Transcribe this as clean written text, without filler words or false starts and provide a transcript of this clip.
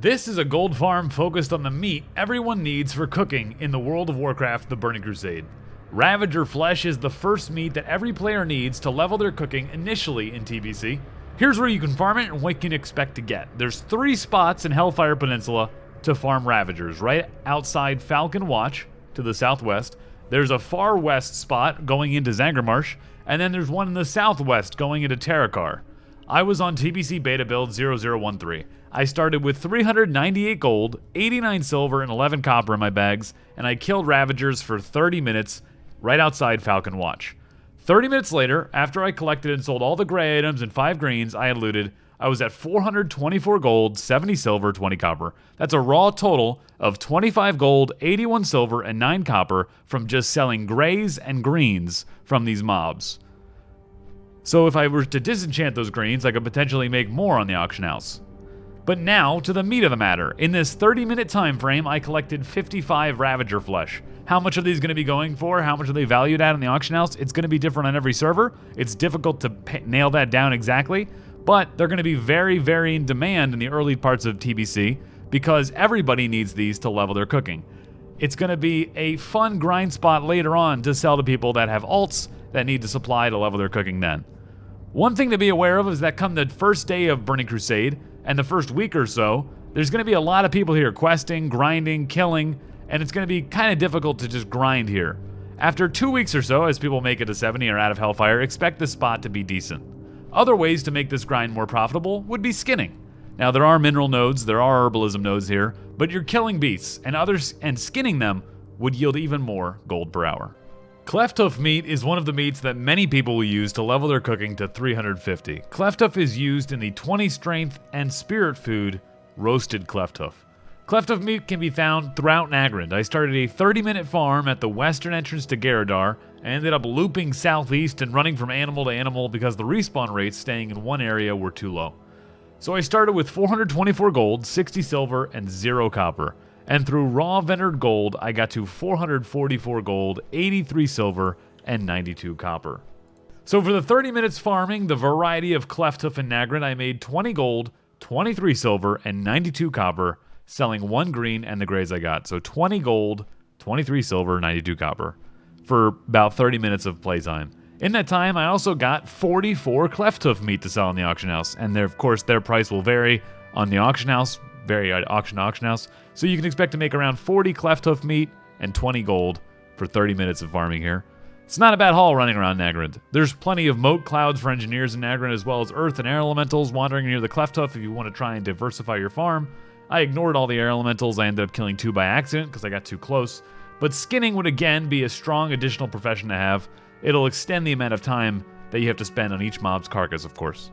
This is a gold farm focused on the meat everyone needs for cooking in the world of Warcraft, the Burning Crusade. Ravager Flesh is the first meat that every player needs to level their cooking initially in TBC. Here's where you can farm it and what you can expect to get. There's 3 spots in Hellfire Peninsula to farm Ravagers, right outside Falcon Watch to the southwest. There's a far west spot going into Zangarmarsh, and then there's one in the southwest going into Terrakar. I was on TBC beta build 0013. I started with 398 gold, 89 silver, and 11 copper in my bags, and I killed Ravagers for 30 minutes right outside Falcon Watch. 30 minutes later, after I collected and sold all the gray items and 5 greens I had looted, I was at 424 gold, 70 silver, 20 copper. That's a raw total of 25 gold, 81 silver, and 9 copper from just selling grays and greens from these mobs. So if I were to disenchant those greens, I could potentially make more on the auction house. But now, to the meat of the matter. In this 30-minute time frame, I collected 55 Ravager Flesh. How much are these going to be going for? How much are they valued at in the auction house? It's going to be different on every server. It's difficult to nail that down exactly, but they're going to be very, very in demand in the early parts of TBC because everybody needs these to level their cooking. It's going to be a fun grind spot later on to sell to people that have alts that need to supply to level their cooking then. One thing to be aware of is that come the first day of Burning Crusade, and the first week or so, there's going to be a lot of people here questing, grinding, killing, and it's going to be kind of difficult to just grind here. After 2 weeks or so, as people make it to 70 or out of Hellfire, expect this spot to be decent. Other ways to make this grind more profitable would be skinning. Now there are mineral nodes, there are herbalism nodes here, but you're killing beasts, and skinning them would yield even more gold per hour. Clefthoof Meat is one of the meats that many people will use to level their cooking to 350. Clefthoof is used in the 20 strength and spirit food roasted Clefthoof. Clefthoof Meat can be found throughout Nagrand. I started a 30-minute farm at the western entrance to Garadar and ended up looping southeast and running from animal to animal because the respawn rates staying in one area were too low. So I started with 424 gold, 60 silver, and 0 copper. And through raw vendored gold, I got to 444 gold, 83 silver, and 92 copper. So for the 30 minutes farming the variety of Clefthoof and Nagrand, I made 20 gold, 23 silver, and 92 copper, selling 1 green and the grays I got. So 20 gold, 23 silver, 92 copper for about 30 minutes of playtime. In that time, I also got 44 Clefthoof meat to sell in the auction house, and of course their price will vary on the auction house, auction house. So you can expect to make around 40 Clefthoof meat and 20 gold for 30 minutes of farming here. It's not a bad haul running around Nagrand. There's plenty of moat clouds for engineers in Nagrand, as well as earth and air elementals wandering near the Clefthoof if you want to try and diversify your farm. I ignored all the air elementals. I ended up killing 2 by accident because I got too close. But skinning would again be a strong additional profession to have. It'll extend the amount of time that you have to spend on each mob's carcass, of course.